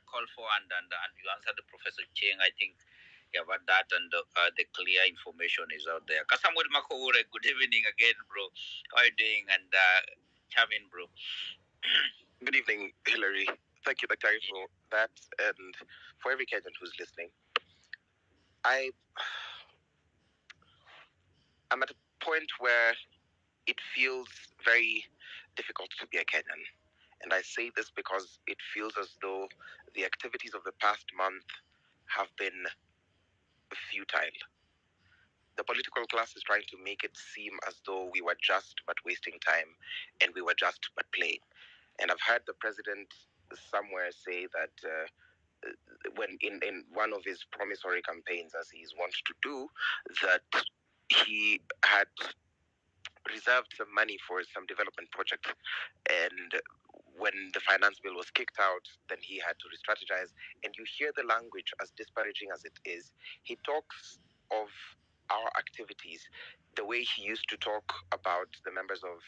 called for, and you answered the Professor Cheng. I think about that, and the clear information is out there. Kasamuel Makowure, good evening again, bro. How are you doing? And Chamin, bro. Good evening, Hillary. Thank you, Dr. for that, and for every Kenyan who's listening. I'm at a point where it feels very difficult to be a Kenyan. And I say this because it feels as though the activities of the past month have been futile. The political class is trying to make it seem as though we were just but wasting time and we were just but playing. And I've heard the president somewhere say that when in one of his promissory campaigns, as he's wont to do, that he had reserved some money for some development project, and when the finance bill was kicked out, then he had to re-strategize. And you hear the language, as disparaging as it is. He talks of our activities the way he used to talk about the members of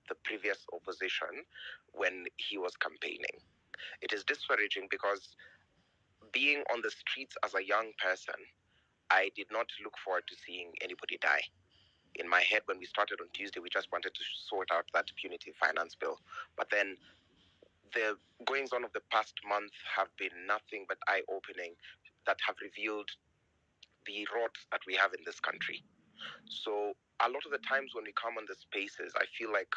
the previous opposition when he was campaigning. It is disparaging because being on the streets as a young person, I did not look forward to seeing anybody die. In my head, when we started on Tuesday, we just wanted to sort out that punitive finance bill. But then the goings on of the past month have been nothing but eye-opening, that have revealed the rot that we have in this country. So a lot of the times when we come on the spaces, I feel like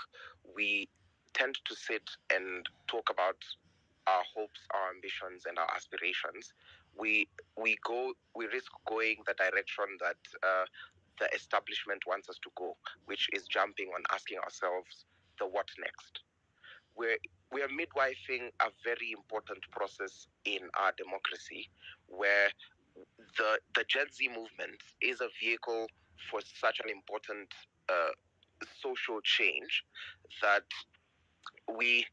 we tend to sit and talk about our hopes, our ambitions, and our aspirations. We risk going the direction that the establishment wants us to go, which is jumping on asking ourselves the what next. We are midwifing a very important process in our democracy, where the Gen Z movement is a vehicle for such an important social change that we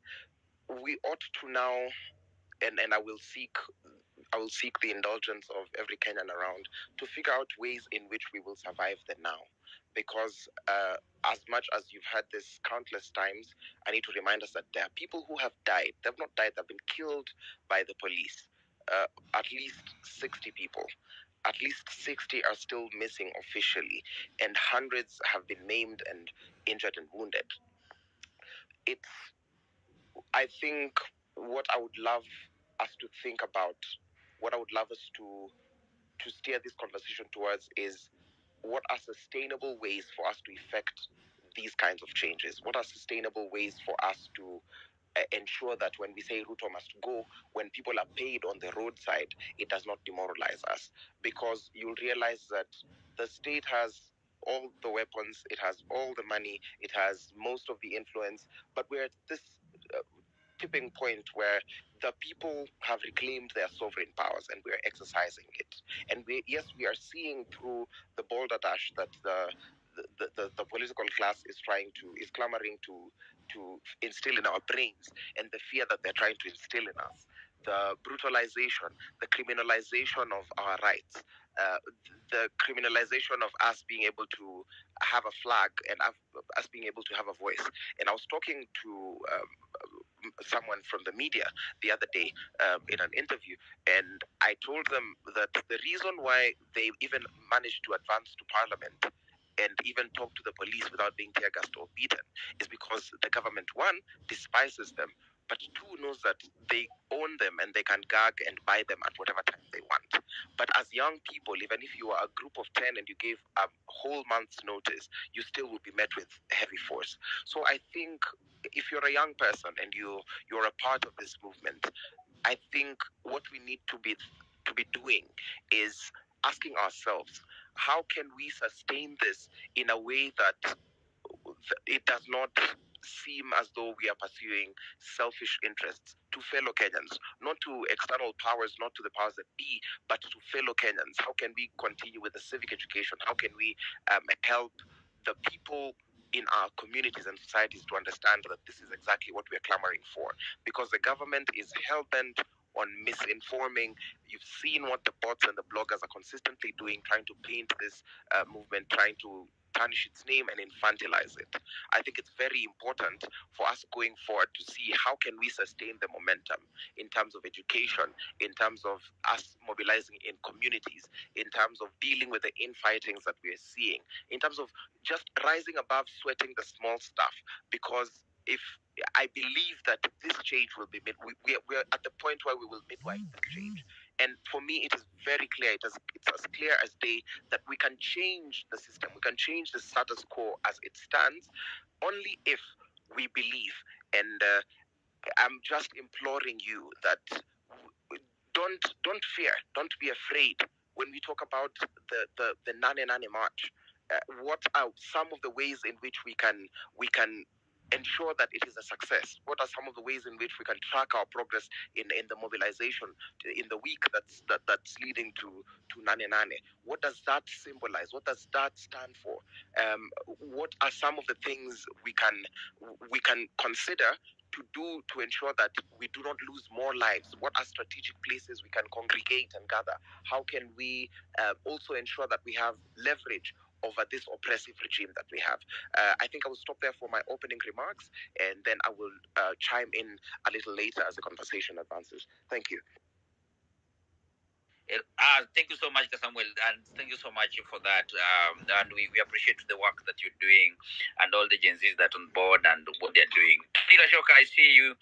ought to now, and I will seek the indulgence of every Kenyan around to figure out ways in which we will survive the now. Because as much as you've had this countless times, I need to remind us that there are people who have died. They've not died, they've been killed by the police. At least 60 people. At least 60 are still missing officially, and hundreds have been maimed and injured and wounded. I think what I would love us to think about, what I would love us to steer this conversation towards, is what are sustainable ways for us to effect these kinds of changes? What are sustainable ways for us to ensure that when we say Ruto must go, when people are paid on the roadside, it does not demoralize us? Because you'll realize that the state has all the weapons, it has all the money, it has most of the influence, but we're at this tipping point where the people have reclaimed their sovereign powers and we're exercising it. And we are seeing through the balderdash that the political class is clamoring to instill in our brains, and the fear that they're trying to instill in us, the brutalization, the criminalization of our rights, the criminalization of us being able to have a flag and us being able to have a voice. And I was talking to someone from the media the other day in an interview, and I told them that the reason why they even managed to advance to parliament and even talk to the police without being tear gassed or beaten is because the government, one, despises them, but two, knows that they own them and they can gag and buy them at whatever time they want. But as young people, even if you are a group of 10 and you gave a whole month's notice, you still will be met with heavy force. So I think if you're a young person and you're a part of this movement, I think what we need to be doing is asking ourselves, how can we sustain this in a way that it does not seem as though we are pursuing selfish interests to fellow Kenyans, not to external powers, not to the powers that be, but to fellow Kenyans? How can we continue with the civic education? How can we help the people in our communities and societies to understand that this is exactly what we're clamoring for? Because the government is hell-bent on misinforming. You've seen what the bots and the bloggers are consistently doing, trying to paint this movement, trying to tarnish its name and infantilize it. I think it's very important for us going forward to see how can we sustain the momentum in terms of education, in terms of us mobilizing in communities, in terms of dealing with the infightings that we are seeing, in terms of just rising above sweating the small stuff. Because if I believe that this change will be made, we're at the point where we will midwife the change. And for me, it is very clear, it's as clear as day that we can change the system, we can change the status quo as it stands only if we believe. And I'm just imploring you that don't fear, don't be afraid when we talk about the Nane Nane March. What are some of the ways in which we can ensure that it is a success? What are some of the ways in which we can track our progress in the mobilization in the week that's leading to Nane Nane? What does that symbolize? What does that stand for? What are some of the things we can consider to do to ensure that we do not lose more lives? What are strategic places we can congregate and gather? How can we also ensure that we have leverage over this oppressive regime that we have? I think I will stop there for my opening remarks, and then I will chime in a little later as the conversation advances. Thank you. Thank you so much, Samuel, and thank you so much for that. And we appreciate the work that you're doing and all the Gen Zs that are on board and what they're doing. Nila Shoka, I see you.